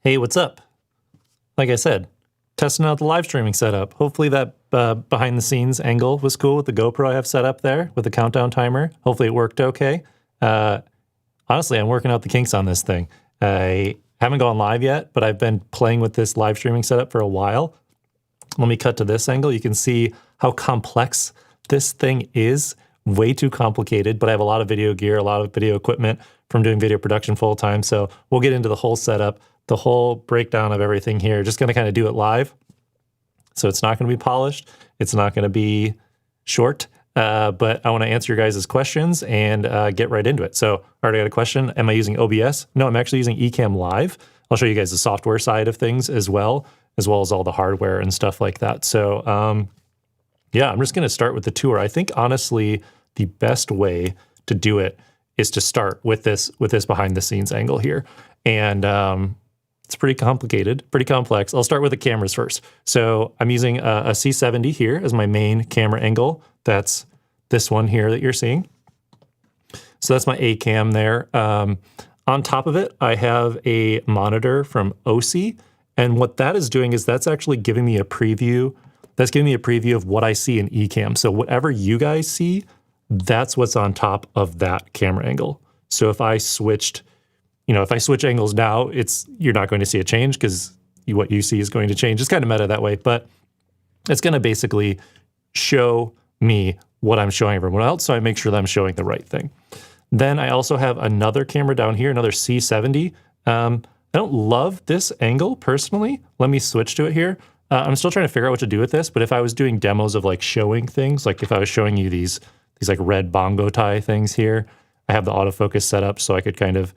Hey, what's up? Like I said, testing out the live streaming setup. Hopefully that behind the scenes angle was cool with the GoPro I have set up there with the countdown timer. Hopefully it worked okay. Honestly, I'm working out the kinks on this thing. I haven't gone live yet, but I've been playing with this live streaming setup for a while. Let me cut to this angle. You can see how complex this thing is. Way too complicated, but I have a lot of video gear, a lot of video equipment from doing video production full time. So we'll get into the whole setup, the whole breakdown of everything here. Just going to kind of do it live. So it's not going to be polished. It's not going to be short, but I want to answer your guys' questions and get right into it. So I already got a question. Am I using OBS? No, I'm actually using Ecamm Live. I'll show you guys the software side of things as well as all the hardware and stuff like that. So yeah, I'm just going to start with the tour. I think honestly, the best way to do it is to start with this behind the scenes angle here. And it's pretty complicated, pretty complex. I'll start with the cameras first. So I'm using a C70 here as my main camera angle. That's this one here that you're seeing. So that's my Atem there. On top of it, I have a monitor from OC. And what that is doing is that's actually giving me a preview. That's giving me a preview of what I see in Ecamm. So whatever you guys see, that's what's on top of that camera angle. So if I switched, if I switch angles now, you're not going to see a change because what you see is going to change. It's kind of meta that way, but it's going to basically show me what I'm showing everyone else, so I make sure that I'm showing the right thing. Then I also have another camera down here, another C70. I don't love this angle personally. Let me switch to it here. I'm still trying to figure out what to do with this, but if I was doing demos of like showing things, like if I was showing you these like red bongo tie things here, I have the autofocus set up so I could kind of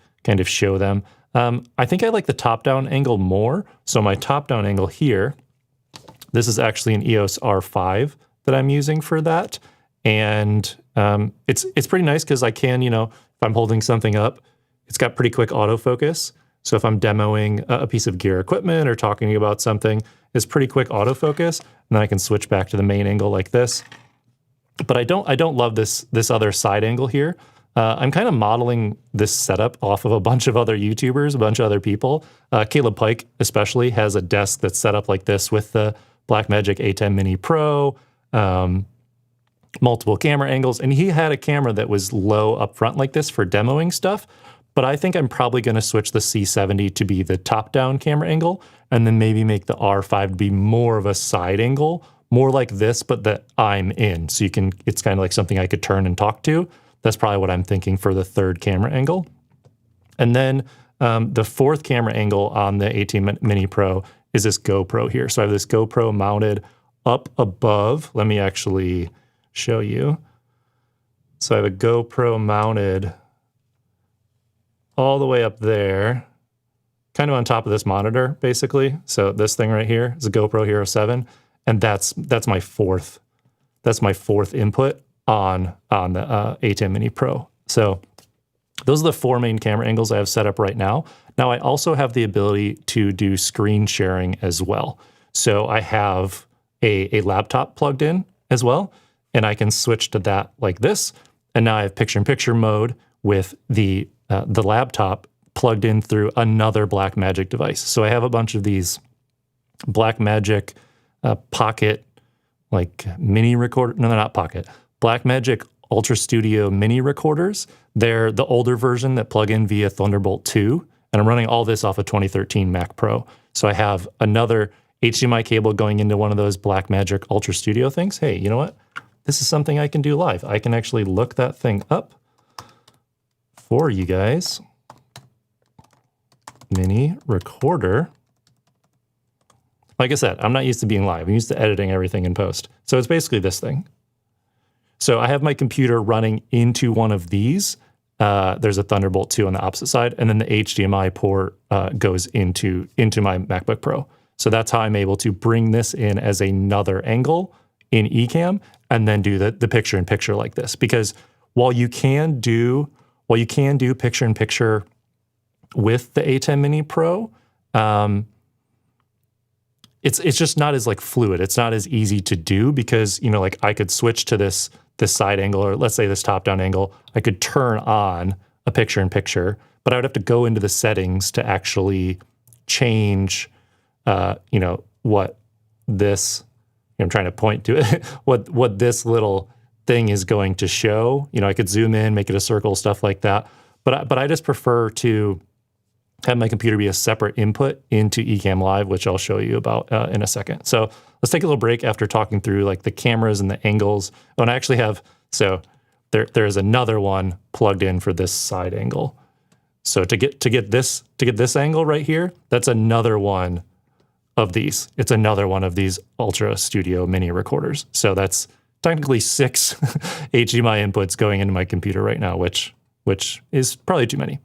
show them. I think I like the top-down angle more. So my top-down angle here, this is actually an EOS R5 that I'm using for that. And it's pretty nice because I can, if I'm holding something up, it's got pretty quick autofocus. So if I'm demoing a piece of gear equipment or talking about something, it's pretty quick autofocus. And then I can switch back to the main angle like this. But I don't love this other side angle here. I'm kind of modeling this setup off of a bunch of other YouTubers, a bunch of other people. Caleb Pike especially has a desk that's set up like this with the Blackmagic A10 Mini Pro, multiple camera angles. And he had a camera that was low up front like this for demoing stuff. But I think I'm probably going to switch the C70 to be the top-down camera angle and then maybe make the R5 to be more of a side angle, more like this, but that I'm in. So it's kind of like something I could turn and talk to. That's probably what I'm thinking for the third camera angle. And then the fourth camera angle on the A10 Mini Pro is this GoPro here. So I have this GoPro mounted up above. Let me actually show you. So I have a GoPro mounted all the way up there, kind of on top of this monitor, basically. So this thing right here is a GoPro Hero 7, and that's my fourth input on the A10 Mini Pro. So those are the four main camera angles I have set up right now. Now I also have the ability to do screen sharing as well. So I have a laptop plugged in as well, and I can switch to that like this. And now I have picture-in-picture mode with the laptop plugged in through another Blackmagic device. So I have a bunch of these Blackmagic Pocket, like mini recorder. No, they're not Pocket. Blackmagic Ultra Studio mini recorders. They're the older version that plug in via Thunderbolt 2. And I'm running all this off a 2013 Mac Pro. So I have another HDMI cable going into one of those Blackmagic Ultra Studio things. Hey, you know what? This is something I can do live. I can actually look that thing up for you guys. Mini recorder. Like I said, I'm not used to being live. I'm used to editing everything in post. So it's basically this thing. So I have my computer running into one of these. There's a Thunderbolt 2 on the opposite side, and then the HDMI port goes into my MacBook Pro. So that's how I'm able to bring this in as another angle in Ecamm and then do the picture-in-picture like this. Because while you can do picture-in-picture with the A10 Mini Pro, it's just not as like fluid. It's not as easy to do because, like I could switch to this side angle, or let's say this top-down angle. I could turn on a picture-in-picture, but I would have to go into the settings to actually change, what this, I'm trying to point to it, what this little thing is going to show. I could zoom in, make it a circle, stuff like that. But I just prefer to have my computer be a separate input into Ecamm Live, which I'll show you about in a second. So let's take a little break after talking through like the cameras and the angles. Oh, and I actually have, so there's another one plugged in for this side angle. So to get this angle right here, that's another one of these. It's another one of these Ultra Studio mini recorders. So that's technically 6 HDMI inputs going into my computer right now, which is probably too many.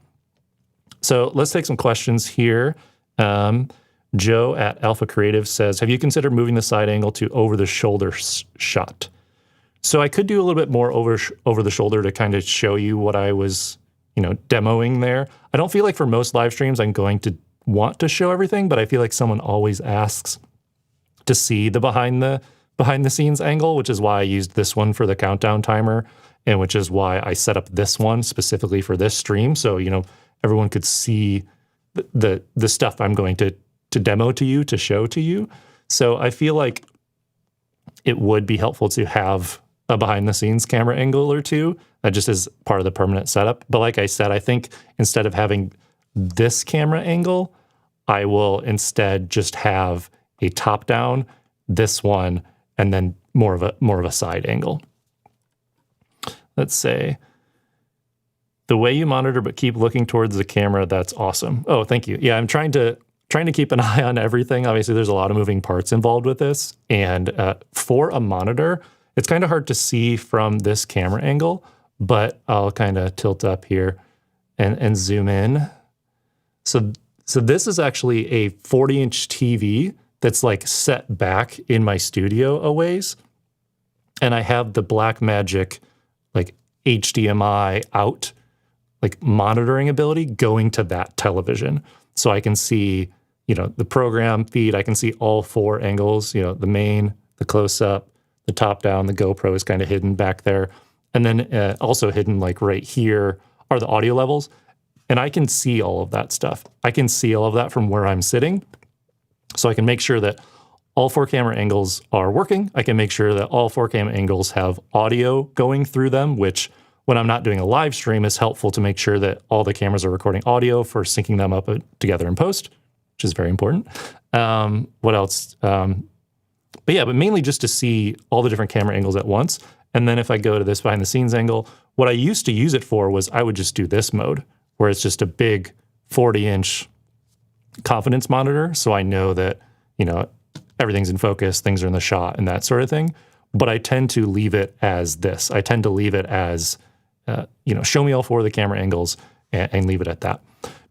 So let's take some questions here. Joe at Alpha Creative says, have you considered moving the side angle to over the shoulder shot? So I could do a little bit more over the shoulder to kind of show you what I was, demoing there. I don't feel like for most live streams I'm going to want to show everything, but I feel like someone always asks to see the behind the scenes angle, which is why I used this one for the countdown timer, and which is why I set up this one specifically for this stream. So, everyone could see the stuff I'm going to demo to you, to show to you. So I feel like it would be helpful to have a behind the scenes camera angle or two, just as part of the permanent setup. But like I said, I think instead of having this camera angle, I will instead just have a top down, this one, and then more of a side angle. Let's say, the way you monitor but keep looking towards the camera, that's awesome. Oh, thank you. Yeah, I'm trying to keep an eye on everything. Obviously, there's a lot of moving parts involved with this. And for a monitor, it's kind of hard to see from this camera angle, but I'll kind of tilt up here and zoom in. So this is actually a 40-inch TV that's like set back in my studio a ways. And I have the Blackmagic like HDMI out, like monitoring ability going to that television. So I can see, the program feed, I can see all 4 angles, the main, the close-up, the top-down, the GoPro is kind of hidden back there. And then also hidden like right here are the audio levels. And I can see all of that stuff. I can see all of that from where I'm sitting. So I can make sure that all 4 camera angles are working. I can make sure that all 4 camera angles have audio going through them, which when I'm not doing a live stream is helpful to make sure that all the cameras are recording audio for syncing them up together in post, which is very important. What else? But mainly just to see all the different camera angles at once. And then if I go to this behind the scenes angle, what I used to use it for was I would just do this mode, where it's just a big 40-inch confidence monitor. So I know that, everything's in focus, things are in the shot and that sort of thing. But I tend to leave it as this. I tend to leave it as, show me all 4 of the camera angles and leave it at that.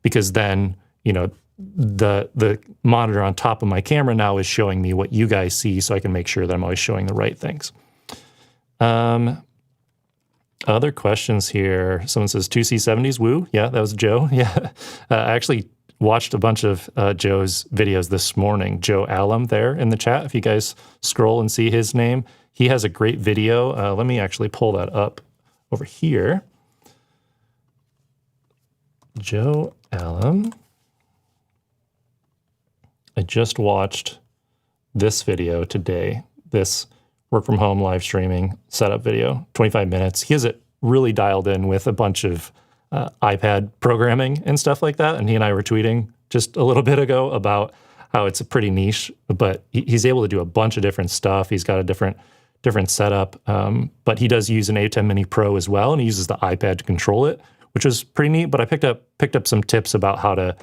Because then, the monitor on top of my camera now is showing me what you guys see, so I can make sure that I'm always showing the right things. Other questions here. Someone says 2C70s, woo. Yeah, that was Joe. Yeah. I actually watched a bunch of Joe's videos this morning. Joe Atem there in the chat. If you guys scroll and see his name, he has a great video. Let me actually pull that up over here. Joe Atem. I just watched this video today, this work from home live streaming setup video, 25 minutes. He has it really dialed in with a bunch of iPad programming and stuff like that. And he and I were tweeting just a little bit ago about how it's a pretty niche, but he's able to do a bunch of different stuff. He's got a different setup, but he does use an A10 Mini Pro as well, and he uses the iPad to control it, which was pretty neat. But I picked up some tips about how to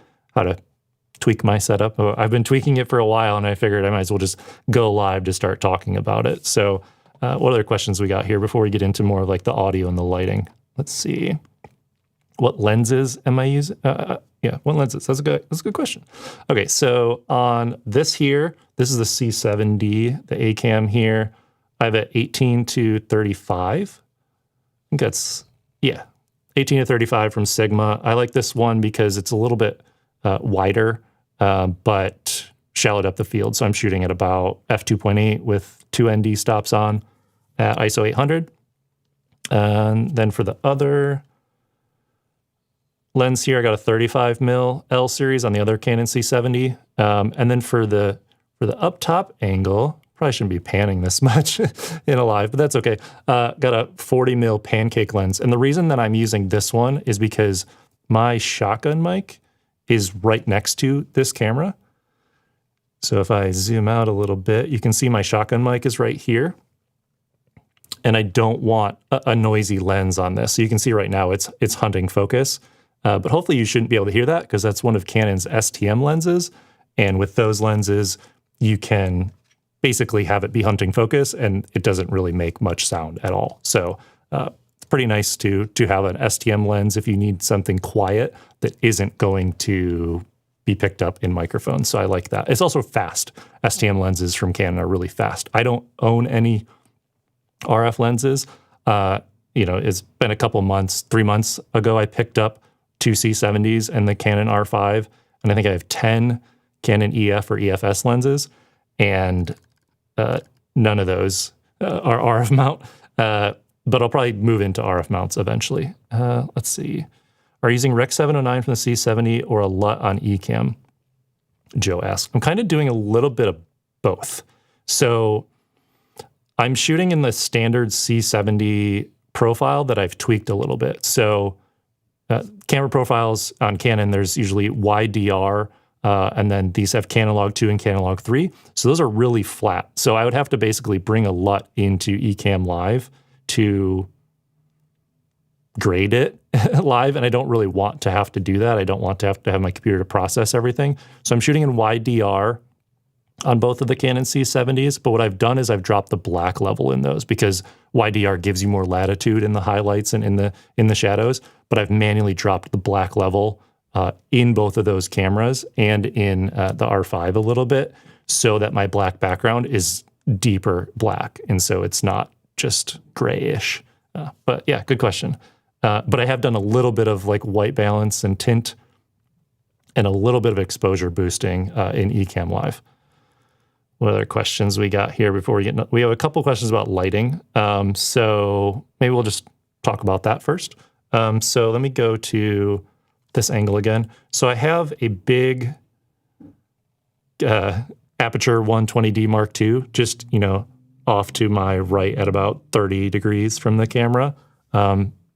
tweak my setup. I've been tweaking it for a while, and I figured I might as well just go live to start talking about it. So what other questions we got here before we get into more of like the audio and the lighting? Let's see. What lenses am I using? What lenses? That's a good question. Okay, so on this here, this is the C7D, the Atem here. I have an 18 to 35. I think that's, 18 to 35 from Sigma. I like this one because it's a little bit wider, but shallow depth of field. So I'm shooting at about f2.8 with 2 ND stops on at ISO 800. And then for the other lens here, I got a 35 mil L series on the other Canon C70. And then for the up top angle, probably shouldn't be panning this much in a live, but that's okay. Got a 40 mil Pancake lens. And the reason that I'm using this one is because my shotgun mic is right next to this camera. So if I zoom out a little bit, you can see my shotgun mic is right here. And I don't want a noisy lens on this. So you can see right now it's hunting focus. But hopefully you shouldn't be able to hear that because that's one of Canon's STM lenses. And with those lenses, you can basically have it be hunting focus and it doesn't really make much sound at all. So it's pretty nice to have an STM lens if you need something quiet that isn't going to be picked up in microphones. So I like that. It's also fast. STM lenses from Canon are really fast. I don't own any RF lenses. It's been a couple months, 3 months ago, I picked up two C70s and the Canon R5, and I think I have 10 Canon EF or EFS lenses, and none of those are RF mount, but I'll probably move into RF mounts eventually. Let's see. Are you using Rec 709 from the C70 or a LUT on Ecamm? Joe asks. I'm kind of doing a little bit of both. So I'm shooting in the standard C70 profile that I've tweaked a little bit. So camera profiles on Canon, there's usually YDR, and then these have Canalog 2 and Canalog 3. So those are really flat. So I would have to basically bring a LUT into Ecamm Live to grade it live, and I don't really want to have to do that. I don't want to have my computer to process everything. So I'm shooting in YDR on both of the Canon C70s, but what I've done is I've dropped the black level in those because YDR gives you more latitude in the highlights and in the shadows, but I've manually dropped the black level in both of those cameras and in the R5 a little bit so that my black background is deeper black, and so it's not just grayish. But yeah, good question. But I have done a little bit of like white balance and tint and a little bit of exposure boosting in Ecamm Live. What other questions we got here before we get? We have a couple questions about lighting. So maybe we'll just talk about that first. So let me go to this angle again. So I have a big aperture 120D Mark II, just, off to my right at about 30 degrees from the camera.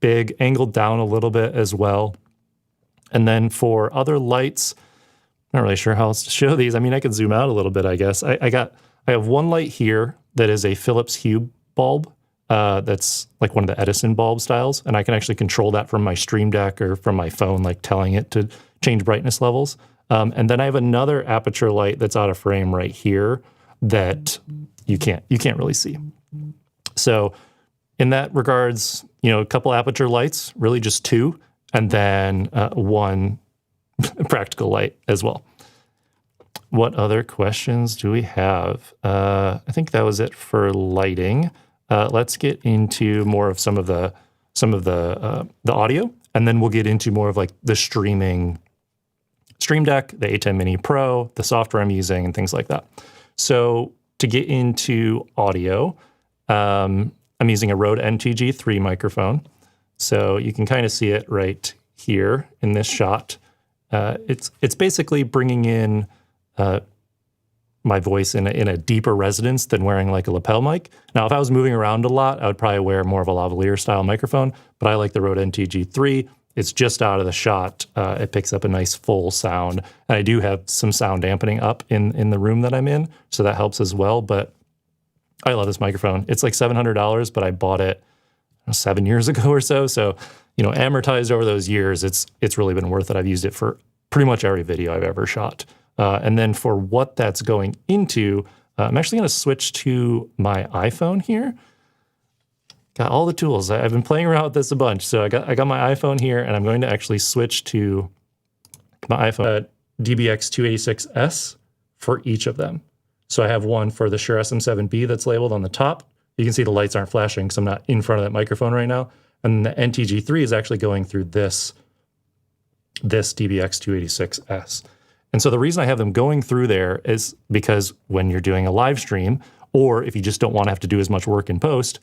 Big, angled down a little bit as well. And then for other lights, not really sure how else to show these. I mean, I could zoom out a little bit, I guess. I have one light here that is a Philips Hue bulb that's like one of the Edison bulb styles, and I can actually control that from my Stream Deck or from my phone, like telling it to change brightness levels. And then I have another aperture light that's out of frame right here that you can't really see. So in that regards, a couple aperture lights, really just two, and then one practical light as well. What other questions do we have? I think that was it for lighting. Let's get into more of some of the audio, and then we'll get into more of like the streaming Stream Deck, the A10 Mini Pro, the software I'm using, and things like that. So to get into audio, I'm using a Rode NTG3 microphone. So you can kind of see it right here in this shot. It's basically bringing in my voice in a deeper resonance than wearing like a lapel mic. Now, if I was moving around a lot, I would probably wear more of a lavalier style microphone, but I like the Rode NTG3. It's just out of the shot. It picks up a nice full sound. And I do have some sound dampening up in the room that I'm in, so that helps as well. But I love this microphone. It's like $700, but I bought it 7 years ago or so. So, amortized over those years, it's really been worth it. I've used it for pretty much every video I've ever shot. And then for what that's going into, I'm actually going to switch to my iPhone here. Got all the tools. I've been playing around with this a bunch. So I got my iPhone here, and I'm going to actually switch to my iPhone DBX286S for each of them. So I have one for the Shure SM7B that's labeled on the top. You can see the lights aren't flashing because I'm not in front of that microphone right now. And the NTG3 is actually going through this DBX286S. And so the reason I have them going through there is because when you're doing a live stream, or if you just don't want to have to do as much work in post,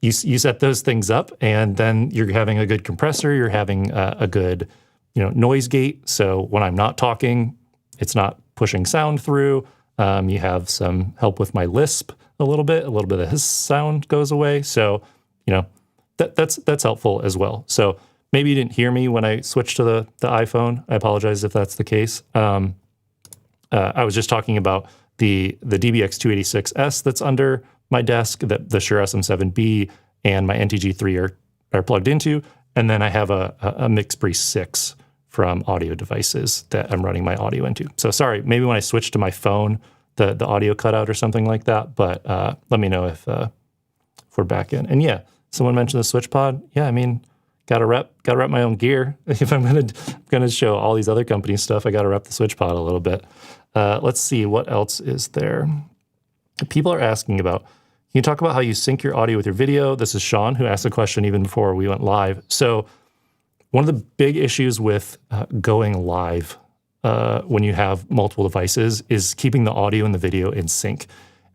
you set those things up, and then you're having a good compressor, you're having a good, noise gate. So when I'm not talking, it's not pushing sound through. You have some help with my lisp a little bit of hiss sound goes away. So, that's helpful as well. So maybe you didn't hear me when I switched to the iPhone. I apologize if that's the case. I was just talking about the DBX286S that's under my desk that the Shure SM7B and my NTG3 are plugged into. And then I have a MixPre 6 from Audio Devices that I'm running my audio into. So sorry, maybe when I switch to my phone, the audio cut out or something like that. But let me know if we're back in. And yeah, someone mentioned the Switch Pod. Yeah, I mean, gotta rep my own gear. If I'm gonna show all these other companies stuff, I gotta rep the Switch Pod a little bit. Let's see what else is there. People are asking about. Can you talk about how you sync your audio with your video? This is Sean, who asked a question even before we went live. So one of the big issues with going live when you have multiple devices is keeping the audio and the video in sync.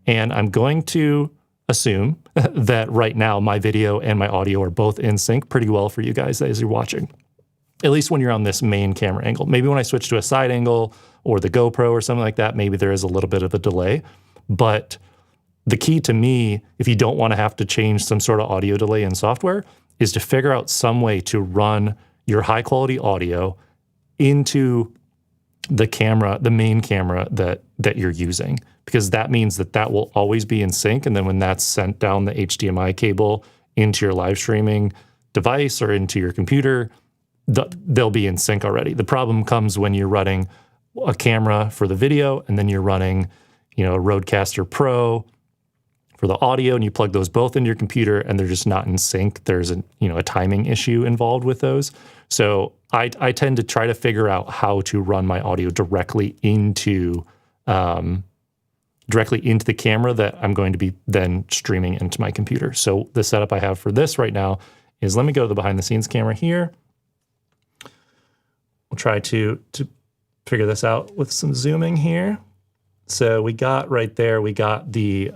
And I'm going to assume that right now my video and my audio are both in sync pretty well for you guys as you're watching, at least when you're on this main camera angle. Maybe when I switch to a side angle or the GoPro or something like that, maybe there is a little bit of a delay. But the key to me, if you don't want to have to change some sort of audio delay in software, is to figure out some way to run your high quality audio into the camera, the main camera that you're using, because that means that will always be in sync. And then when that's sent down the HDMI cable into your live streaming device or into your computer, they'll be in sync already. The problem comes when you're running a camera for the video and then you're running, a Rodecaster Pro for the audio, and you plug those both into your computer and they're just not in sync. There's a timing issue involved with those. So I tend to try to figure out how to run my audio directly into the camera that I'm going to be then streaming into my computer. So the setup I have for this right now is, let me go to the behind the scenes camera here. We'll try to figure this out with some zooming here. So we got right there, we got the,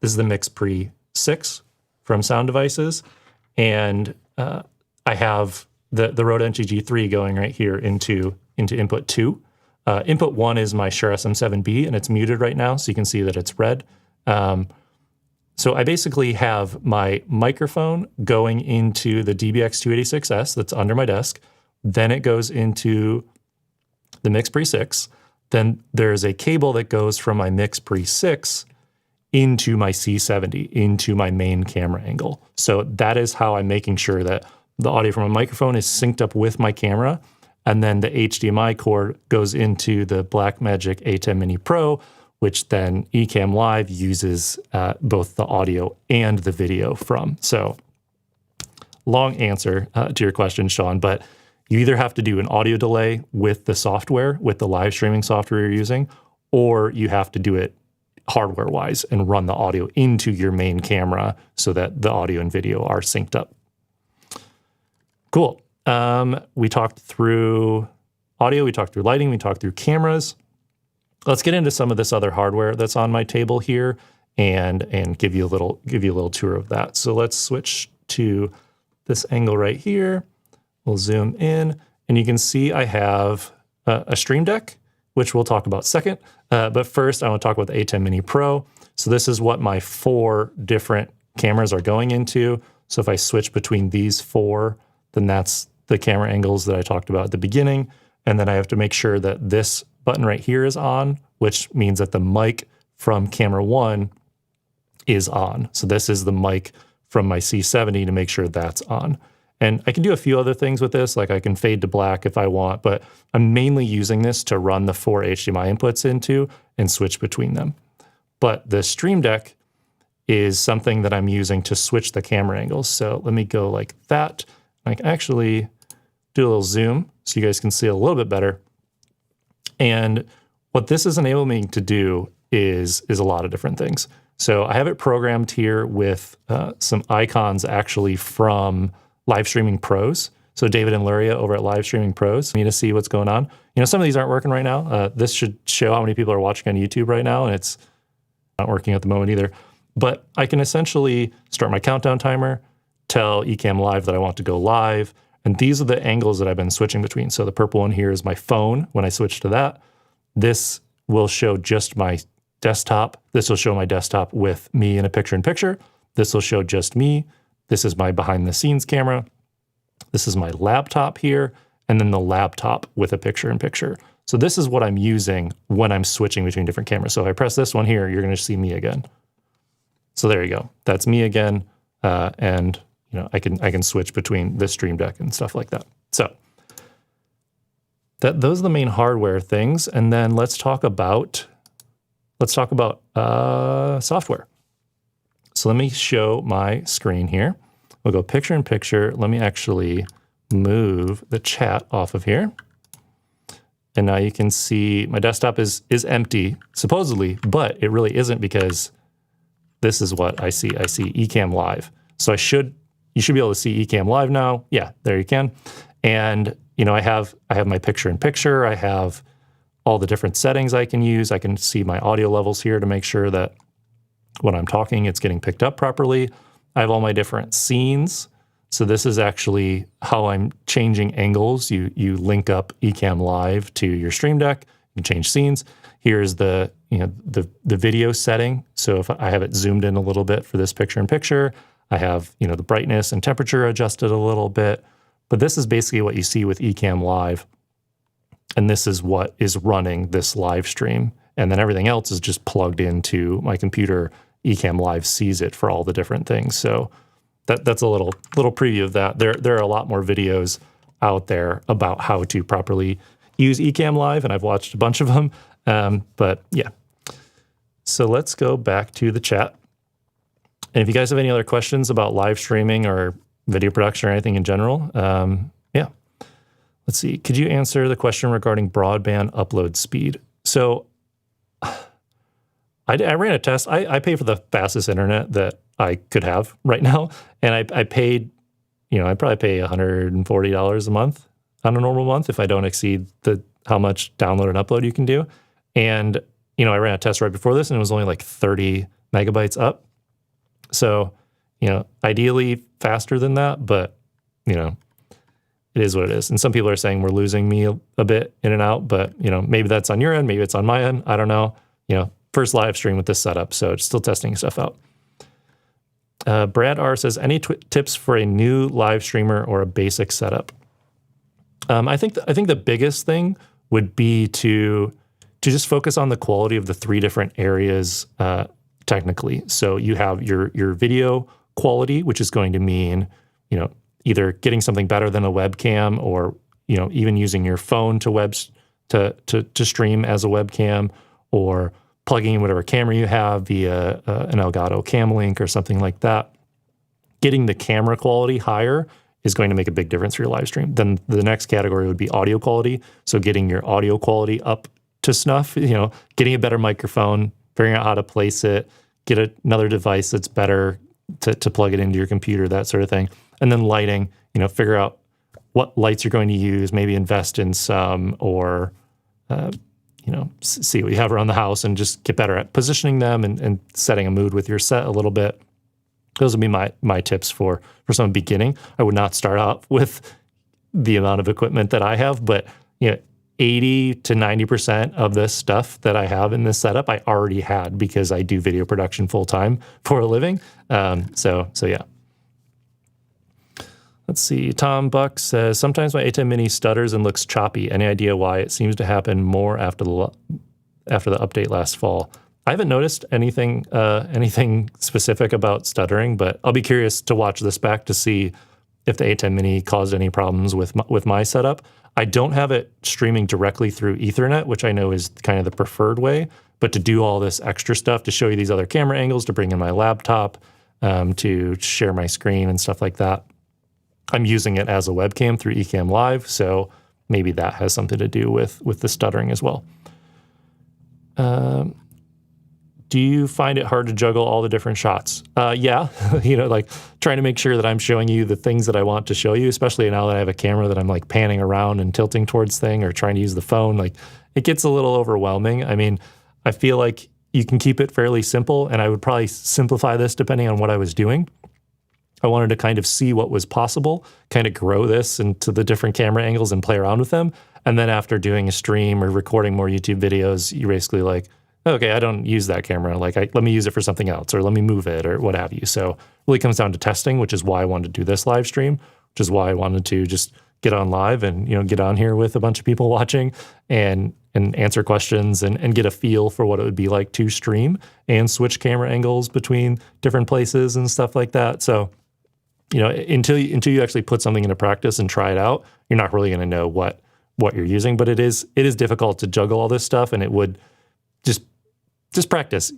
this is the MixPre 6 from Sound Devices. And I have the Rode NTG3 going right here into input 2. Input 1 is my Shure SM7B, and it's muted right now, so you can see that it's red. So I basically have my microphone going into the DBX286S that's under my desk. Then it goes into the MixPre 6. Then there's a cable that goes from my MixPre 6 into my C70, into my main camera angle. So that is how I'm making sure that the audio from my microphone is synced up with my camera. And then the HDMI cord goes into the Blackmagic A10 Mini Pro, which then Ecamm Live uses both the audio and the video from. So long answer to your question, Sean, but you either have to do an audio delay with the software, with the live streaming software you're using, or you have to do it hardware-wise and run the audio into your main camera so that the audio and video are synced up. Cool. We talked through audio, we talked through lighting, we talked through cameras. Let's get into some of this other hardware that's on my table here and give you a little tour of that. So let's switch to this angle right here. We'll zoom in, and you can see I have a Stream Deck, which we'll talk about second. But first, I want to talk about the A10 Mini Pro. So this is what my 4 different cameras are going into. So if I switch between these 4, then that's the camera angles that I talked about at the beginning. And then I have to make sure that this button right here is on, which means that the mic from camera 1 is on. So this is the mic from my C70 to make sure that's on. And I can do a few other things with this, like I can fade to black if I want, but I'm mainly using this to run the 4 HDMI inputs into and switch between them. But the Stream Deck is something that I'm using to switch the camera angles. So let me go like that. I can actually do a little zoom so you guys can see a little bit better. And what this is enabling me to do is a lot of different things. So I have it programmed here with some icons actually from Live Streaming Pros. So David and Luria over at Live Streaming Pros. You need to see what's going on. Some of these aren't working right now. This should show how many people are watching on YouTube right now, and it's not working at the moment either. But I can essentially start my countdown timer, tell Ecamm Live that I want to go live, and these are the angles that I've been switching between. So the purple one here is my phone. When I switch to that, this will show just my desktop. This will show my desktop with me in a picture-in-picture. This will show just me. This is my behind-the-scenes camera. This is my laptop here, and then the laptop with a picture-in-picture. So this is what I'm using when I'm switching between different cameras. So if I press this one here, you're going to see me again. So there you go. That's me again, and I can switch between this Stream Deck and stuff like that. So those are the main hardware things, and then let's talk about software. So let me show my screen here. We'll go picture-in-picture. Let me actually move the chat off of here. And now you can see my desktop is empty, supposedly, but it really isn't because this is what I see. I see Ecamm Live. So you should be able to see Ecamm Live now. Yeah, there you can. And I have my picture-in-picture. I have all the different settings I can use. I can see my audio levels here to make sure that when I'm talking, it's getting picked up properly. I have all my different scenes. So this is actually how I'm changing angles. You link up Ecamm Live to your Stream Deck, you change scenes. Here's the video setting. So if I have it zoomed in a little bit for this picture-in-picture, I have the brightness and temperature adjusted a little bit. But this is basically what you see with Ecamm Live. And this is what is running this live stream. And then everything else is just plugged into my computer. Ecamm Live sees it for all the different things. So that's a little preview of that. There are a lot more videos out there about how to properly use Ecamm Live, and I've watched a bunch of them. But yeah. So let's go back to the chat. And if you guys have any other questions about live streaming or video production or anything in general, yeah. Let's see. Could you answer the question regarding broadband upload speed? So I ran a test. I pay for the fastest internet that I could have right now. And I paid, I probably pay $140 a month on a normal month if I don't exceed how much download and upload you can do. And, I ran a test right before this and it was only like 30 megabytes up. So, ideally faster than that, but, it is what it is. And some people are saying we're losing me a bit in and out, but, maybe that's on your end, maybe it's on my end. I don't know. First live stream with this setup, so it's still testing stuff out. Brad R says, any tips for a new live streamer or a basic setup? I think the biggest thing would be to just focus on the quality of the three different areas technically. So you have your video quality, which is going to mean, either getting something better than a webcam or, even using your phone to stream as a webcam, or plugging in whatever camera you have via an Elgato Cam Link or something like that. Getting the camera quality higher is going to make a big difference for your live stream. Then the next category would be audio quality. So getting your audio quality up to snuff, getting a better microphone, figuring out how to place it, get another device that's better to plug it into your computer, that sort of thing. And then lighting, figure out what lights you're going to use, maybe invest in some, or see what you have around the house and just get better at positioning them and setting a mood with your set a little bit. Those would be my tips for someone beginning. I would not start out with the amount of equipment that I have, but 80 to 90% of this stuff that I have in this setup, I already had because I do video production full time for a living. So yeah. Let's see. Tom Buck says, sometimes my A10 Mini stutters and looks choppy. Any idea why? It seems to happen more after the update last fall. I haven't noticed anything specific about stuttering, but I'll be curious to watch this back to see if the A10 Mini caused any problems with my setup. I don't have it streaming directly through Ethernet, which I know is kind of the preferred way, but to do all this extra stuff, to show you these other camera angles, to bring in my laptop, to share my screen and stuff like that, I'm using it as a webcam through Ecamm Live, so maybe that has something to do with the stuttering as well. Do you find it hard to juggle all the different shots? Yeah, like trying to make sure that I'm showing you the things that I want to show you, especially now that I have a camera that I'm like panning around and tilting towards thing, or trying to use the phone. Like, it gets a little overwhelming. I mean, I feel like you can keep it fairly simple, and I would probably simplify this depending on what I was doing. I wanted to kind of see what was possible, kind of grow this into the different camera angles and play around with them. And then after doing a stream or recording more YouTube videos, you basically like, okay, I don't use that camera. Like, let me use it for something else, or let me move it, or what have you. So it really comes down to testing, which is why I wanted to do this live stream, which is why I wanted to just get on live and, get on here with a bunch of people watching and answer questions and get a feel for what it would be like to stream and switch camera angles between different places and stuff like that. So, until you actually put something into practice and try it out, you're not really going to know what you're using. But it is difficult to juggle all this stuff, and it would just practice.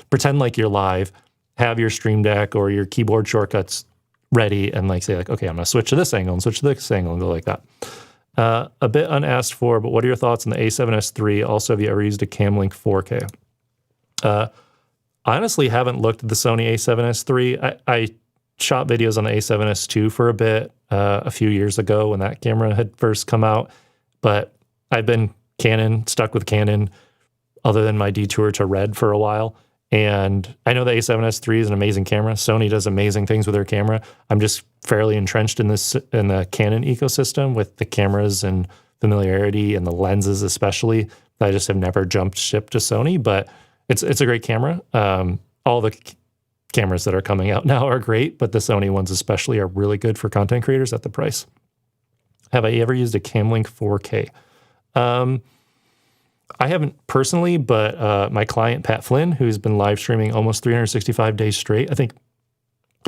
Pretend like you're live, have your Stream Deck or your keyboard shortcuts ready, and say okay, I'm going to switch to this angle and switch to this angle and go like that. A bit unasked for, but what are your thoughts on the A7S III? Also, have you ever used a Camlink 4K? I honestly haven't looked at the Sony A7S III. I shot videos on the A7S II for a bit a few years ago when that camera had first come out, but I've been stuck with Canon other than my detour to Red for a while. And I know the A7S III is an amazing camera. Sony does amazing things with their camera. I'm just fairly entrenched in the Canon ecosystem with the cameras and familiarity and the lenses especially. I just have never jumped ship to Sony, but it's a great camera. All the cameras that are coming out now are great, but the Sony ones especially are really good for content creators at the price. Have I ever used a Camlink 4K? I haven't personally, but my client, Pat Flynn, who's been live streaming almost 365 days straight, I think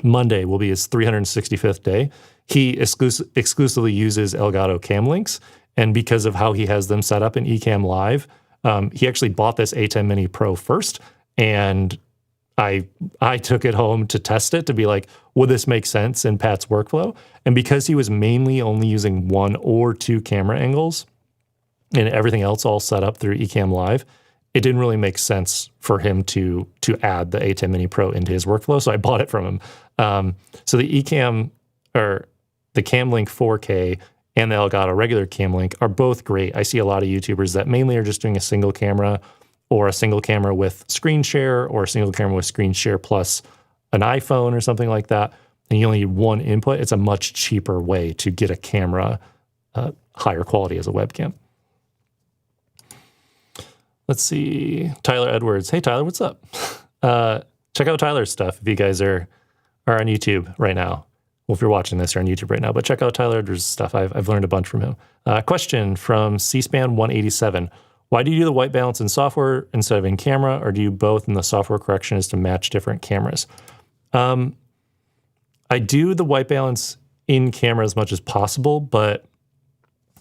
Monday will be his 365th day. He exclusively uses Elgato Camlinks, and because of how he has them set up in Ecamm Live, he actually bought this A10 Mini Pro first, and I took it home to test it to be like, would this make sense in Pat's workflow? And because he was mainly only using 1 or 2 camera angles and everything else all set up through Ecamm Live, it didn't really make sense for him to add the A10 Mini Pro into his workflow. So I bought it from him. So the Camlink 4K and the Elgato regular Camlink are both great. I see a lot of YouTubers that mainly are just doing a single camera, or a single camera with screen share, or a single camera with screen share plus an iPhone or something like that, and you only need one input. It's a much cheaper way to get a camera higher quality as a webcam. Let's see. Tyler Edwards. Hey, Tyler, what's up? Check out Tyler's stuff if you guys are on YouTube right now. Well, if you're watching this, you're on YouTube right now, but check out Tyler Edwards' stuff. I've learned a bunch from him. Question from C-SPAN 187. Why do you do the white balance in software instead of in camera, or do you both and the software correction is to match different cameras? I do the white balance in camera as much as possible, but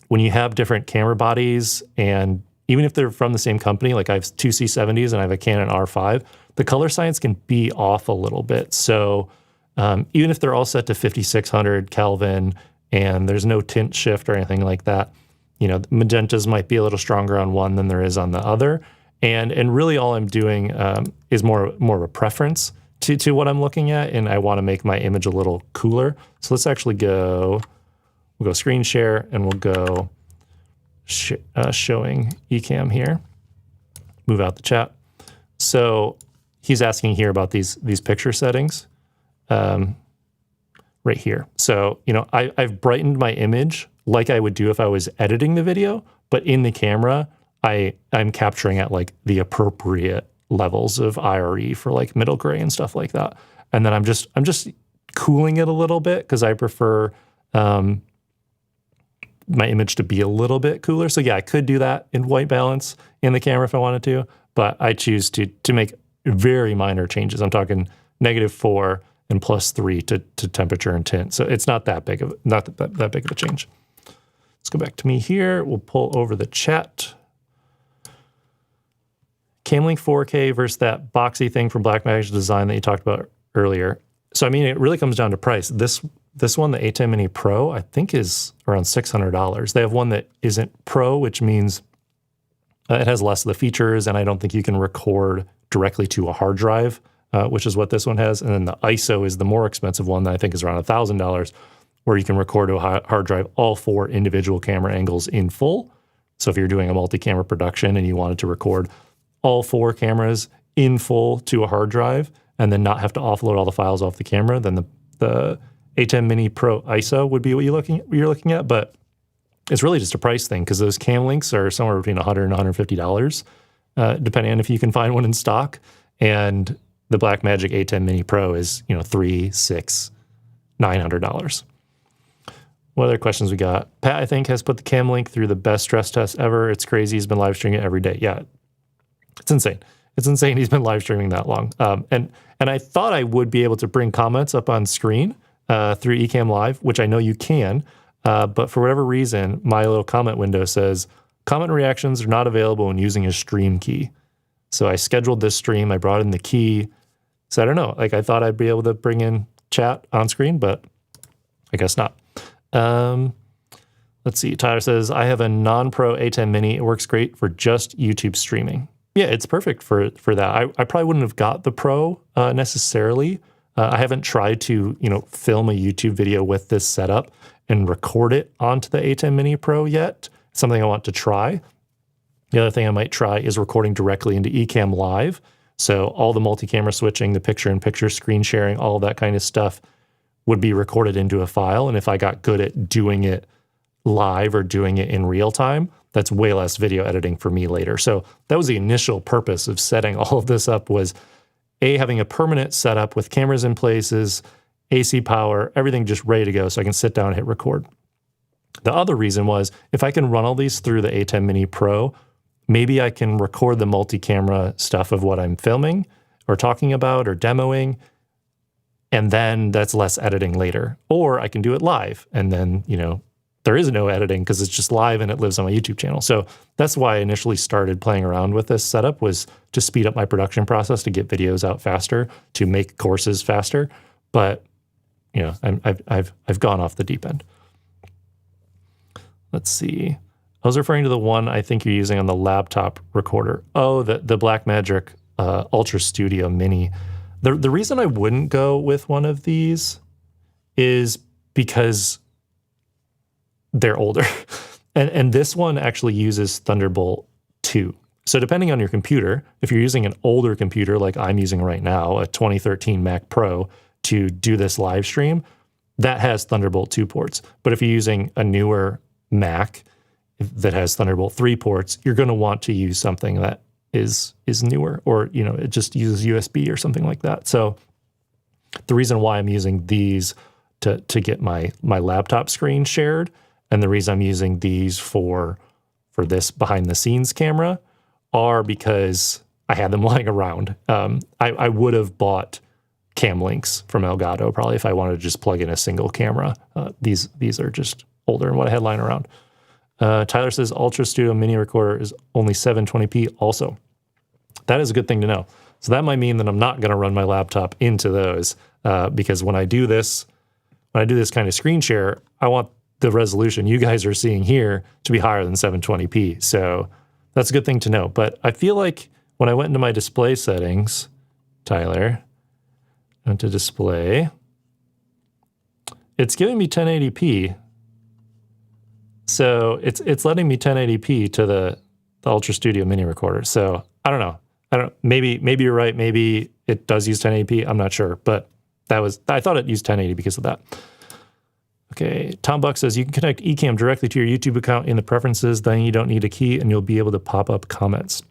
when you have different camera bodies, and even if they're from the same company, like I have 2 C70s and I have a Canon R5, the color science can be off a little bit. So even if they're all set to 5600 Kelvin and there's no tint shift or anything like that, magentas might be a little stronger on one than there is on the other. And really all I'm doing is more of a preference to what I'm looking at, and I want to make my image a little cooler. So let's actually we'll go screen share, and we'll go showing Ecamm here. Move out the chat. So he's asking here about these picture settings right here. So, I've brightened my image like I would do if I was editing the video, but in the camera, I'm capturing at like the appropriate levels of IRE for like middle gray and stuff like that. And then I'm just cooling it a little bit because I prefer my image to be a little bit cooler. So yeah, I could do that in white balance in the camera if I wanted to, but I choose to make very minor changes. I'm talking -4 and +3 to temperature and tint. So it's not that big of a change. Let's go back to me here. We'll pull over the chat. Camlink 4K versus that boxy thing from Blackmagic Design that you talked about earlier. So, it really comes down to price. This one, the A10 Mini Pro, I think is around $600. They have one that isn't Pro, which means it has less of the features, and I don't think you can record directly to a hard drive, which is what this one has. And then the ISO is the more expensive one that I think is around $1,000, where you can record to a hard drive all 4 individual camera angles in full. So if you're doing a multi-camera production and you wanted to record all 4 cameras in full to a hard drive and then not have to offload all the files off the camera, then the A10 Mini Pro ISO would be what you're looking at. But it's really just a price thing because those cam links are somewhere between $100 and $150, depending on if you can find one in stock. And the Blackmagic A10 Mini Pro is, $300, $600, $900. What other questions we got? Pat, I think, has put the cam link through the best stress test ever. It's crazy. He's been live streaming it every day. Yeah, it's insane. It's insane he's been live streaming that long. And I thought I would be able to bring comments up on screen through Ecamm Live, which I know you can. But for whatever reason, my little comment window says, comment reactions are not available when using a stream key. So I scheduled this stream. I brought in the key. So I don't know. I thought I'd be able to bring in chat on screen, but I guess not. Let's see. Tyler says, I have a non-pro A10 Mini. It works great for just YouTube streaming. Yeah, it's perfect for that. I probably wouldn't have got the Pro necessarily. I haven't tried to, film a YouTube video with this setup and record it onto the A10 Mini Pro yet. It's something I want to try. The other thing I might try is recording directly into Ecamm Live. So all the multi-camera switching, the picture-in-picture screen sharing, all of that kind of stuff would be recorded into a file. And if I got good at doing it live or doing it in real time, that's way less video editing for me later. So that was the initial purpose of setting all of this up, was having a permanent setup with cameras in places, AC power, everything just ready to go so I can sit down and hit record. The other reason was if I can run all these through the A10 Mini Pro, maybe I can record the multi-camera stuff of what I'm filming or talking about or demoing, and then that's less editing later. Or I can do it live, and then, there is no editing because it's just live and it lives on my YouTube channel. So that's why I initially started playing around with this setup, was to speed up my production process, to get videos out faster, to make courses faster. But, I've gone off the deep end. Let's see. I was referring to the one I think you're using on the laptop recorder. Oh, the Blackmagic Ultra Studio Mini. The reason I wouldn't go with one of these is because they're older. and this one actually uses Thunderbolt 2. So depending on your computer, if you're using an older computer like I'm using right now, a 2013 Mac Pro, to do this live stream, that has Thunderbolt 2 ports. But if you're using a newer Mac that has Thunderbolt 3 ports, you're going to want to use something that is newer, or it just uses USB or something like that. So the reason why I'm using these to get my laptop screen shared, and the reason I'm using these for this behind the scenes camera, are because I had them lying around. I would have bought cam links from Elgato probably if I wanted to just plug in a single camera. These are just older than what I had lying around. Tyler says Ultra Studio Mini Recorder is only 720p also. That is a good thing to know. So that might mean that I'm not going to run my laptop into those, because when I do this kind of screen share, I want the resolution you guys are seeing here to be higher than 720p. So that's a good thing to know. But I feel like when I went into my display settings, Tyler, went to display, it's giving me 1080p. So it's letting me 1080p to the Ultra Studio Mini Recorder. So I don't know. Maybe you're right. Maybe it does use 1080p. I'm not sure, but I thought it used 1080 because of that. Okay, Tom Buck says you can connect Ecamm directly to your YouTube account in the preferences, then you don't need a key and you'll be able to pop up comments.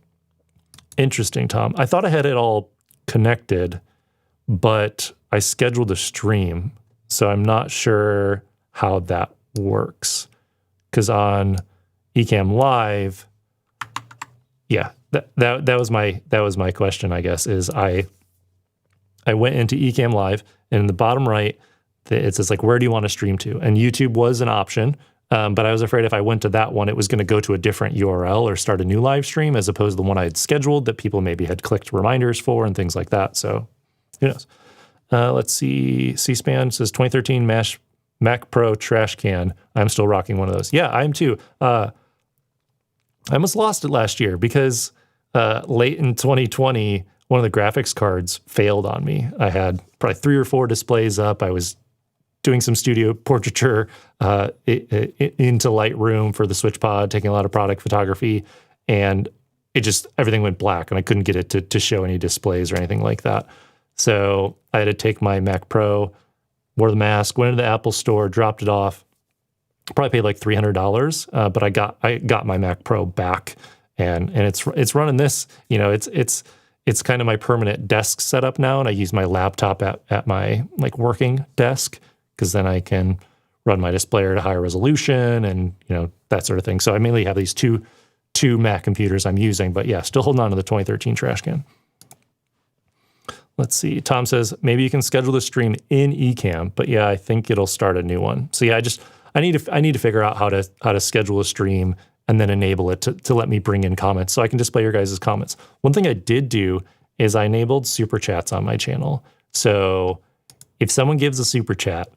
Interesting, Tom. I thought I had it all connected, but I scheduled a stream, so I'm not sure how that works. Because on Ecamm Live, yeah, that was my question, I guess, is I went into Ecamm Live, and in the bottom right, it says, where do you want to stream to? And YouTube was an option, but I was afraid if I went to that one, it was going to go to a different URL or start a new live stream, as opposed to the one I had scheduled that people maybe had clicked reminders for and things like that. So who knows? Let's see. C-SPAN says 2013 Mac Pro trash can. I'm still rocking one of those. Yeah, I am too. I almost lost it last year because late in 2020, one of the graphics cards failed on me. I had probably 3 or 4 displays up. I was doing some studio portraiture into Lightroom for the SwitchPod, taking a lot of product photography, and everything went black and I couldn't get it to show any displays or anything like that. So I had to take my Mac Pro, wore the mask, went into the Apple store, dropped it off. Probably paid like $300, but I got my Mac Pro back, and it's running this. You know, it's kind of my permanent desk setup now, and I use my laptop at my like working desk because then I can run my display at a higher resolution and that sort of thing. So I mainly have these two Mac computers I'm using, but yeah, still holding on to the 2013 trash can. Let's see. Tom says maybe you can schedule the stream in Ecamm, but yeah, I think it'll start a new one. So yeah, I need to figure out how to schedule a stream and then enable it to let me bring in comments so I can display your guys' comments. One thing I did do is I enabled super chats on my channel. So if someone gives a super chat,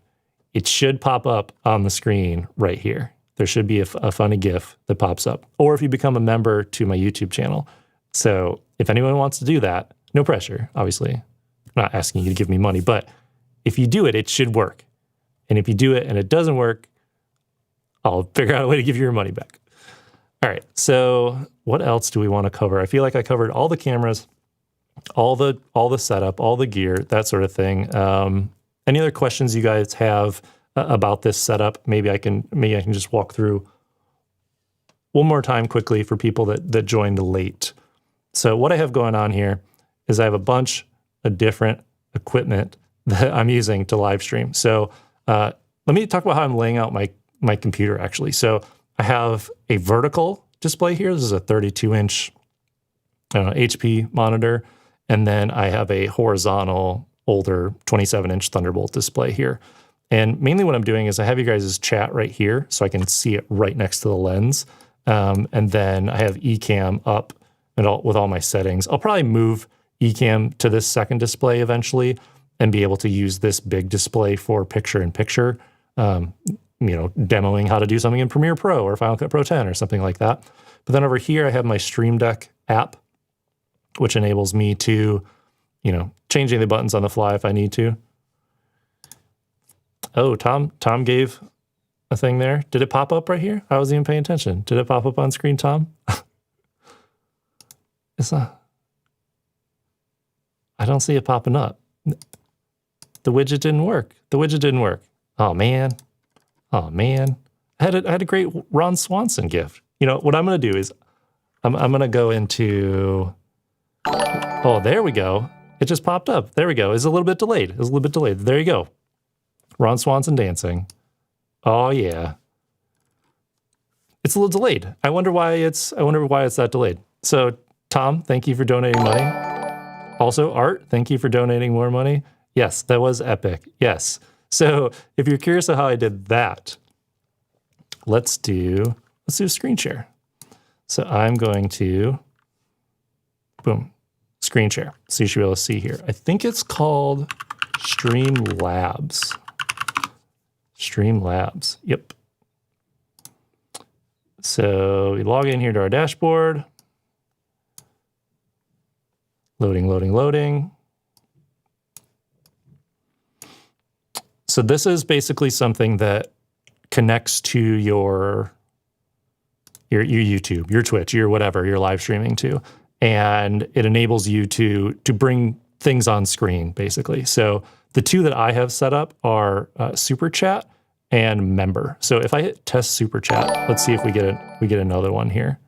it should pop up on the screen right here. There should be a funny GIF that pops up. Or if you become a member to my YouTube channel. So if anyone wants to do that, no pressure, obviously. I'm not asking you to give me money, but if you do it, it should work. And if you do it and it doesn't work, I'll figure out a way to give you your money back. All right, so what else do we want to cover? I feel like I covered all the cameras, all the setup, all the gear, that sort of thing. Any other questions you guys have about this setup? Maybe I can just walk through one more time quickly for people that joined late. So what I have going on here is I have a bunch of different equipment that I'm using to live stream. So let me talk about how I'm laying out my computer actually. So I have a vertical display here. This is a 32-inch HP monitor. And then I have a horizontal, older 27-inch Thunderbolt display here. And mainly what I'm doing is I have you guys' chat right here so I can see it right next to the lens. And then I have Ecamm up with all my settings. I'll probably move Ecamm to this second display eventually and be able to use this big display for picture-in-picture. Demoing how to do something in Premiere Pro or Final Cut Pro 10 or something like that. But then over here, I have my Stream Deck app, which enables me to, changing the buttons on the fly if I need to. Oh, Tom gave a thing there. Did it pop up right here? I wasn't even paying attention. Did it pop up on screen, Tom? It's not. I don't see it popping up. The widget didn't work. Oh, man. I had a great Ron Swanson gift. What I'm going to do is I'm going to go into, oh, there we go. It just popped up. There we go. It's a little bit delayed. There you go. Ron Swanson dancing. Oh, yeah. It's a little delayed. I wonder why it's that delayed. So, Tom, thank you for donating money. Also, Art, thank you for donating more money. Yes, that was epic. Yes. So if you're curious of how I did that, let's do a screen share. So I'm going to, boom, screen share. So you should be able to see here. I think it's called Streamlabs. Yep. So we log in here to our dashboard. Loading. So this is basically something that connects to your YouTube, your Twitch, your whatever you're live streaming to, and it enables you to bring things on screen, basically. So the two that I have set up are Super Chat and Member. So if I hit Test Super Chat, let's see if we get another one here.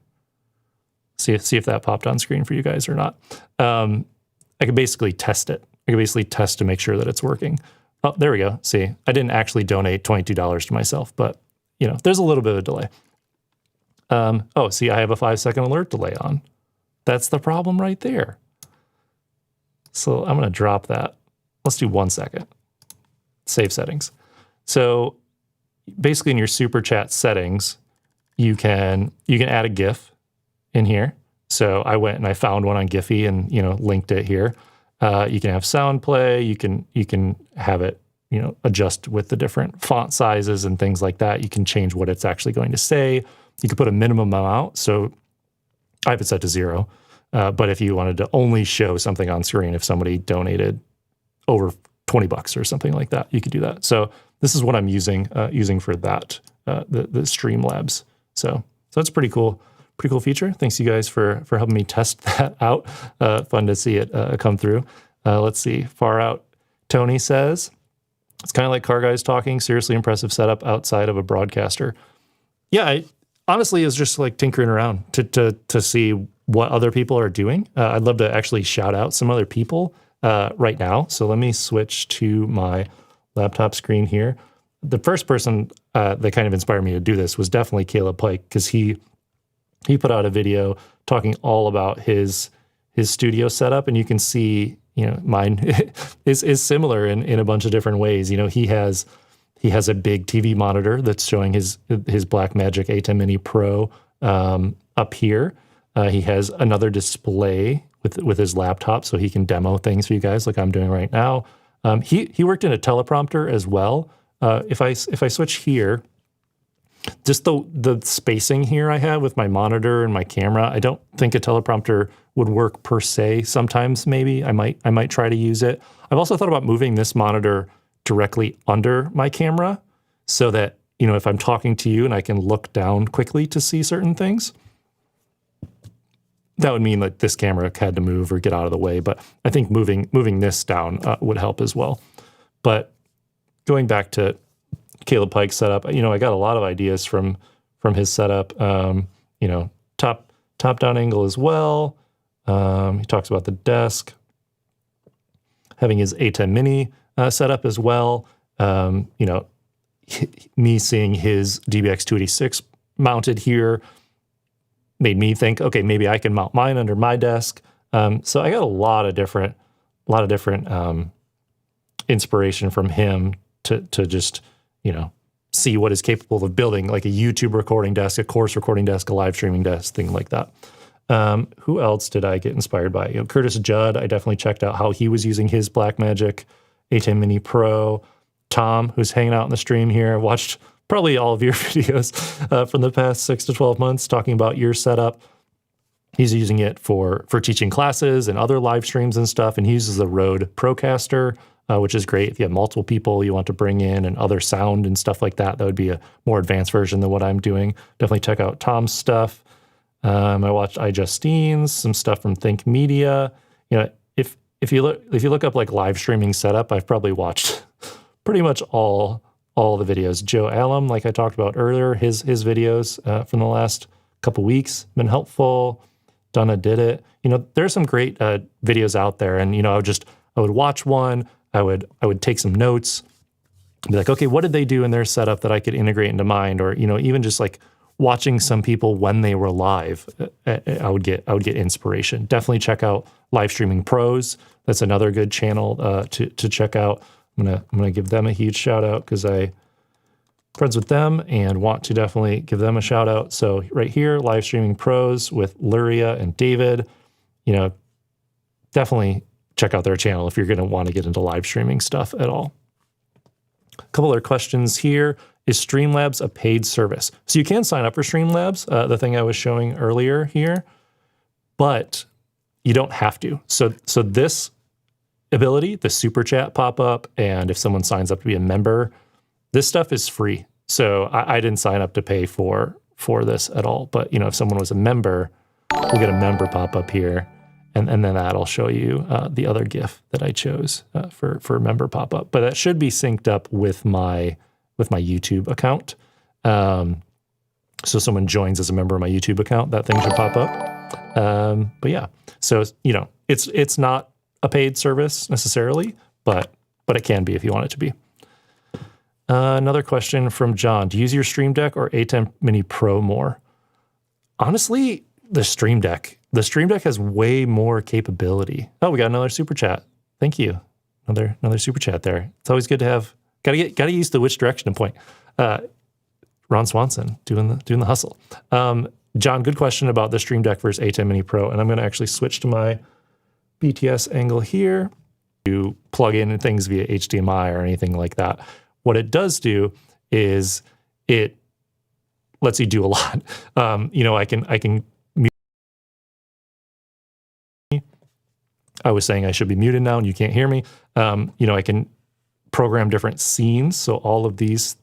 See if that popped on screen for you guys or not. I could basically test it. I could basically test to make sure that it's working. Oh, there we go. See, I didn't actually donate $22 to myself, but there's a little bit of a delay. Oh, see, I have a 5-second alert delay on. That's the problem right there. So I'm going to drop that. Let's do 1 second. Save settings. So basically in your Super Chat settings, you can add a GIF in here. So I went and I found one on Giphy and linked it here. You can have sound play. You can have it adjust with the different font sizes and things like that. You can change what it's actually going to say. You can put a minimum amount. So I have it set to 0. But if you wanted to only show something on screen, if somebody donated over $20 or something like that, you could do that. So this is what I'm using for that, the Streamlabs. So that's pretty cool pretty cool feature. Thanks you guys for helping me test that out. Fun to see it come through. Let's see. Far Out Tony says, it's kind of like car guys talking. Seriously impressive setup outside of a broadcaster. Yeah, I honestly is just like tinkering around to see what other people are doing. I'd love to actually shout out some other people right now. So let me switch to my laptop screen here. The first person that kind of inspired me to do this was definitely Caleb Pike, because he put out a video talking all about his studio setup, and you can see, mine is similar in a bunch of different ways. He has a big TV monitor that's showing his Blackmagic A10 Mini Pro up here. He has another display with his laptop, so he can demo things for you guys like I'm doing right now. He worked in a teleprompter as well. If I switch here, just the spacing here I have with my monitor and my camera, I don't think a teleprompter would work per se. Sometimes maybe I might try to use it. I've also thought about moving this monitor directly under my camera so that, if I'm talking to you and I can look down quickly to see certain things, that would mean that this camera had to move or get out of the way. But I think moving this down would help as well. But going back to Caleb Pike's setup, I got a lot of ideas from his setup. Top down angle as well. He talks about the desk, having his A10 Mini setup as well. Me seeing his DBX286 mounted here made me think, okay, maybe I can mount mine under my desk. So I got a lot of different inspiration from him to just, see what is capable of building, like a YouTube recording desk, a course recording desk, a live streaming desk, thing like that. Who else did I get inspired by? Curtis Judd, I definitely checked out how he was using his Blackmagic A10 Mini Pro. Tom, who's hanging out in the stream here, watched probably all of your videos from the past 6 to 12 months talking about your setup. He's using it for teaching classes and other live streams and stuff, and he uses the Rode Procaster, which is great if you have multiple people you want to bring in and other sound and stuff like that. That would be a more advanced version than what I'm doing. Definitely check out Tom's stuff. I watched iJustine's, some stuff from Think Media. If you look up like live streaming setup, I've probably watched pretty much all the videos. Joe Allen, like I talked about earlier, his videos from the last couple weeks been helpful. Donna did it. There's some great videos out there, and I would watch one. I would take some notes, be like, okay, what did they do in their setup that I could integrate into mine? Or even just like watching some people when they were live, I would get inspiration. Definitely check out Live Streaming Pros. That's another good channel to check out. I'm gonna give them a huge shout out because I'm friends with them and want to definitely give them a shout out. So right here, Live Streaming Pros with Luria and David. Definitely check out their channel if you're going to want to get into live streaming stuff at all. A couple other questions here. Is Streamlabs a paid service? So you can sign up for Streamlabs, the thing I was showing earlier here, but you don't have to. So this ability, the super chat pop-up, and if someone signs up to be a member, this stuff is free. So I didn't sign up to pay for this at all. But if someone was a member, we'll get a member pop-up here. And then that'll show you the other GIF that I chose for member pop-up. But that should be synced up with my YouTube account. So someone joins as a member of my YouTube account, that thing should pop up. But yeah, so it's not a paid service necessarily, but it can be if you want it to be. Another question from John: do you use your Stream Deck or A10 Mini Pro more? Honestly, the Stream Deck. The Stream Deck has way more capability. Oh, we got another super chat. Thank you. Another super chat there. It's always good to have. Got to use the which direction to point. Ron Swanson doing the hustle. John, good question about the Stream Deck versus A10 Mini Pro, and I'm going to actually switch to my BTS angle here. You plug in things via HDMI or anything like that. What it does do is it lets you do a lot. I can. I was saying I should be muted now and you can't hear me. I can program different scenes. So all of these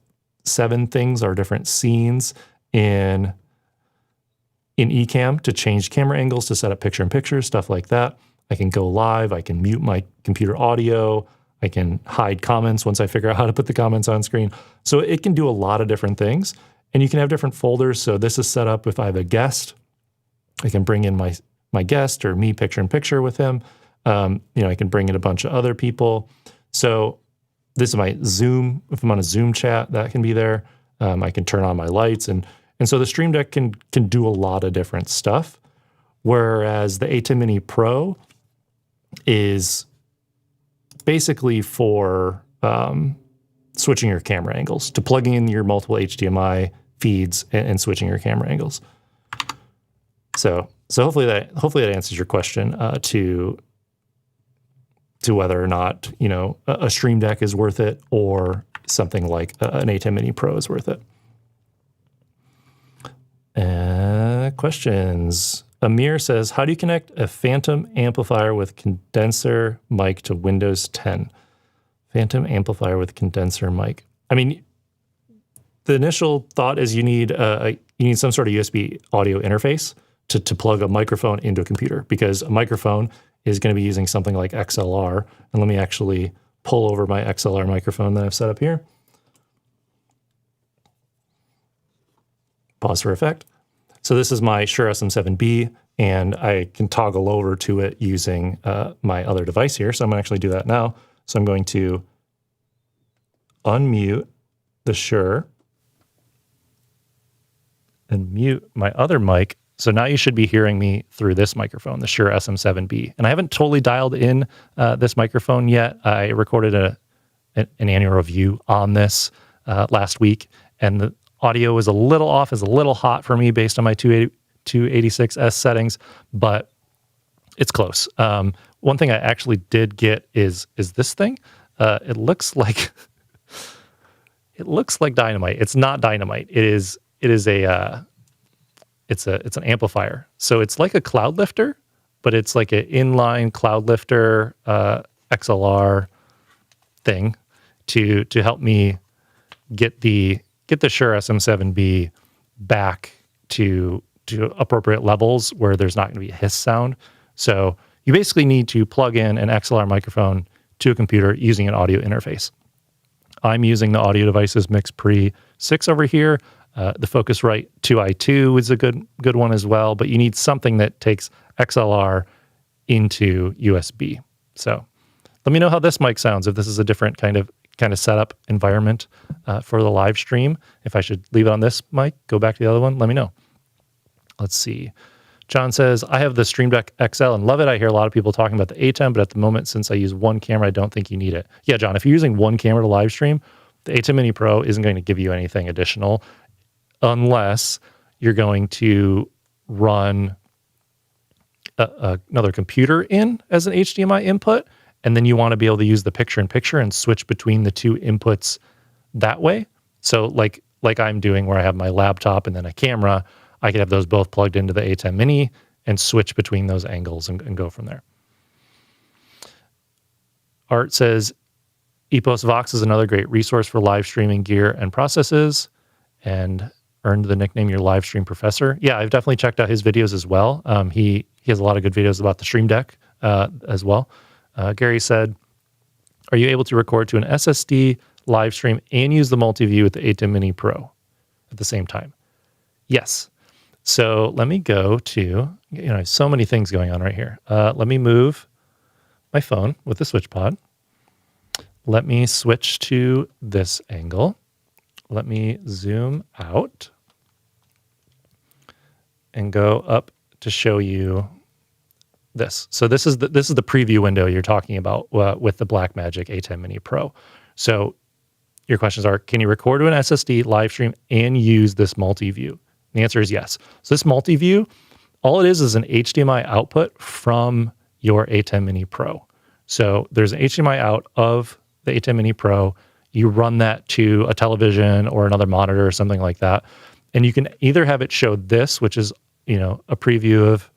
7 things are different scenes in in Ecamm to change camera angles, to set up picture-in-picture, stuff like that. I can go live. I can mute my computer audio. I can hide comments once I figure out how to put the comments on screen. So it can do a lot of different things. And you can have different folders. So this is set up if I have a guest. I can bring in my guest or me picture-in-picture with him. I can bring in a bunch of other people. So this is my Zoom. If I'm on a Zoom chat, that can be there. I can turn on my lights. And so the Stream Deck can do a lot of different stuff. Whereas the A10 Mini Pro is basically for switching your camera angles, to plugging in your multiple HDMI feeds and switching your camera angles. So hopefully that answers your question to whether or not a Stream Deck is worth it or something like an A10 Mini Pro is worth it. Questions. Amir says, how do you connect a Phantom amplifier with condenser mic to Windows 10? Phantom amplifier with condenser mic. I mean, the initial thought is you need some sort of USB audio interface to plug a microphone into a computer, because a microphone is going to be using something like XLR. And let me actually pull over my XLR microphone that I've set up here. Pause for effect. So this is my Shure SM7B, and I can toggle over to it using my other device here. So I'm going to actually do that now. So I'm going to unmute the Shure and mute my other mic. So now you should be hearing me through this microphone, the Shure SM7B. And I haven't totally dialed in this microphone yet. I recorded an annual review on this last week, and the audio was a little off, is a little hot for me based on my 286S settings, but it's close. One thing I actually did get is this thing. It looks like dynamite. It's not dynamite. It's an amplifier. So it's like a cloud lifter, but it's like an inline cloud lifter XLR thing to help me get the Shure SM7B back to appropriate levels where there's not going to be a hiss sound. So you basically need to plug in an XLR microphone to a computer using an audio interface. I'm using the Audio Devices Mix Pre 6 over here. The Focusrite 2i2 is a good one as well, but you need something that takes XLR into USB. So let me know how this mic sounds, if this is a different kind of setup environment for the live stream. If I should leave it on this mic, go back to the other one, let me know. Let's see. John says, I have the Stream Deck XL and love it. I hear a lot of people talking about the A10, but at the moment, since I use one camera, I don't think you need it. Yeah, John, if you're using one camera to live stream, the A10 Mini Pro isn't going to give you anything additional unless you're going to run another computer in as an HDMI input, and then you want to be able to use the picture-in-picture and switch between the two inputs that way. So like I'm doing, where I have my laptop and then a camera, I could have those both plugged into the A10 Mini and switch between those angles and go from there. Art says, Epos Vox is another great resource for live streaming gear and processes, and earned the nickname your live stream professor. Yeah, I've definitely checked out his videos as well. He has a lot of good videos about the Stream Deck as well. Gary said, are you able to record to an SSD live stream and use the multi-view with the A10 Mini Pro at the same time? Yes. So let me go to, so many things going on right here. Let me move my phone with the switch pod. Let me switch to this angle. Let me zoom out and go up to show you this. So this is the preview window you're talking about with the Blackmagic A10 Mini Pro. So your questions are, can you record to an SSD live stream and use this multi-view? The answer is yes. So this multi-view, all it is an HDMI output from your A10 Mini Pro. So there's an HDMI out of the A10 Mini Pro. You run that to a television or another monitor or something like that. And you can either have it show this, which is, a preview of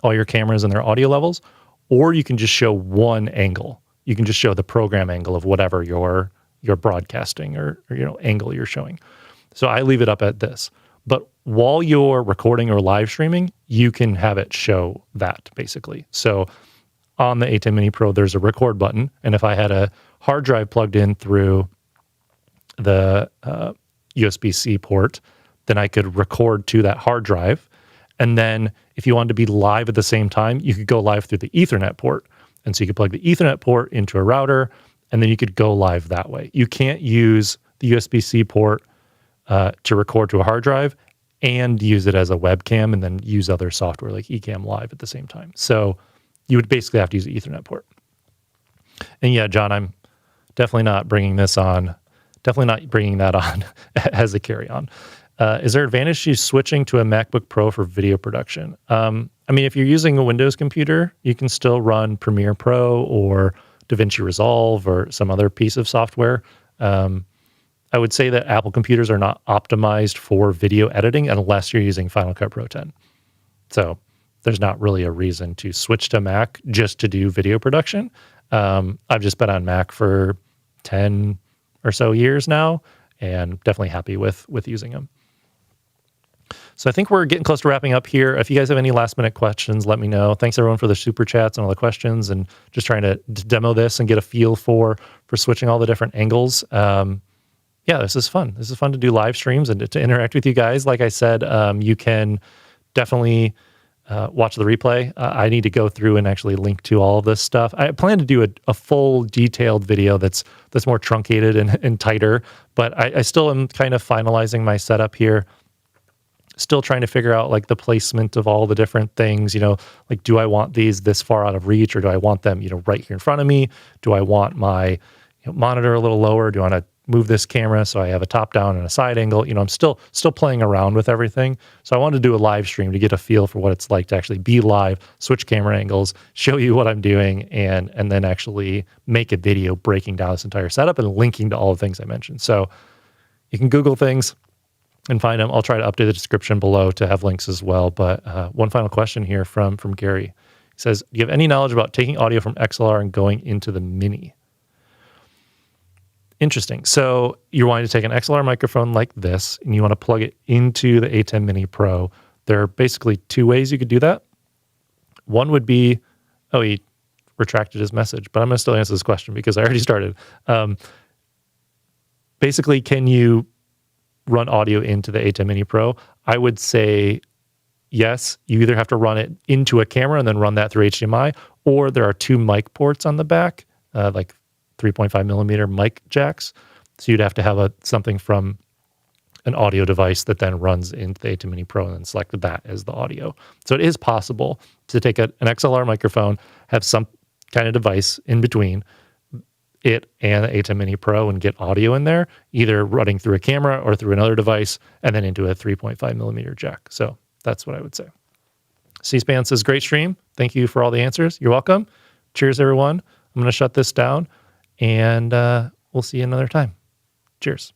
all your cameras and their audio levels, or you can just show one angle. You can just show the program angle of whatever you're broadcasting or angle you're showing. So I leave it up at this. But while you're recording or live streaming, you can have it show that basically. So on the A10 Mini Pro, there's a record button. And if I had a hard drive plugged in through the USB-C port, then I could record to that hard drive. And then if you wanted to be live at the same time, you could go live through the Ethernet port. And so you could plug the Ethernet port into a router, and then you could go live that way. You can't use the USB-C port to record to a hard drive and use it as a webcam and then use other software like Ecamm Live at the same time. So you would basically have to use the Ethernet port. And yeah, John, I'm definitely not bringing that on as a carry-on. Is there advantage to switching to a MacBook Pro for video production? I mean, if you're using a Windows computer, you can still run Premiere Pro or DaVinci Resolve or some other piece of software. I would say that Apple computers are not optimized for video editing unless you're using Final Cut Pro 10. So there's not really a reason to switch to Mac just to do video production. I've just been on Mac for 10 or so years now, and definitely happy with using them. So I think we're getting close to wrapping up here. If you guys have any last minute questions, let me know. Thanks everyone for the super chats and all the questions, and just trying to demo this and get a feel for switching all the different angles. Yeah, this is fun. This is fun to do live streams and to interact with you guys. Like I said, you can definitely watch the replay. I need to go through and actually link to all of this stuff. I plan to do a full detailed video that's more truncated and tighter, but I still am kind of finalizing my setup here. Still trying to figure out like the placement of all the different things, like do I want these this far out of reach, or do I want them, right here in front of me? Do I want my monitor a little lower? Do I want to move this camera so I have a top down and a side angle? I'm still playing around with everything. So I wanted to do a live stream to get a feel for what it's like to actually be live, switch camera angles, show you what I'm doing, and then actually make a video breaking down this entire setup and linking to all the things I mentioned. So you can Google things and find them. I'll try to update the description below to have links as well. But one final question here from Gary. He says, do you have any knowledge about taking audio from XLR and going into the Mini? Interesting. So you're wanting to take an XLR microphone like this, and you want to plug it into the A10 Mini Pro. There are basically two ways you could do that. One would be, he retracted his message, but I'm going to still answer this question because I already started. Basically, can you run audio into the A10 Mini Pro? I would say yes. You either have to run it into a camera and then run that through HDMI, or there are two mic ports on the back, like 3.5 millimeter mic jacks. So you'd have to have something from an audio device that then runs into the A10 Mini Pro and then select that as the audio. So it is possible to take an XLR microphone, have some kind of device in between it and the A10 Mini Pro and get audio in there, either running through a camera or through another device and then into a 3.5 millimeter jack. So that's what I would say. C-SPAN says, great stream. Thank you for all the answers. You're welcome. Cheers, everyone. I'm going to shut this down, and we'll see you another time. Cheers.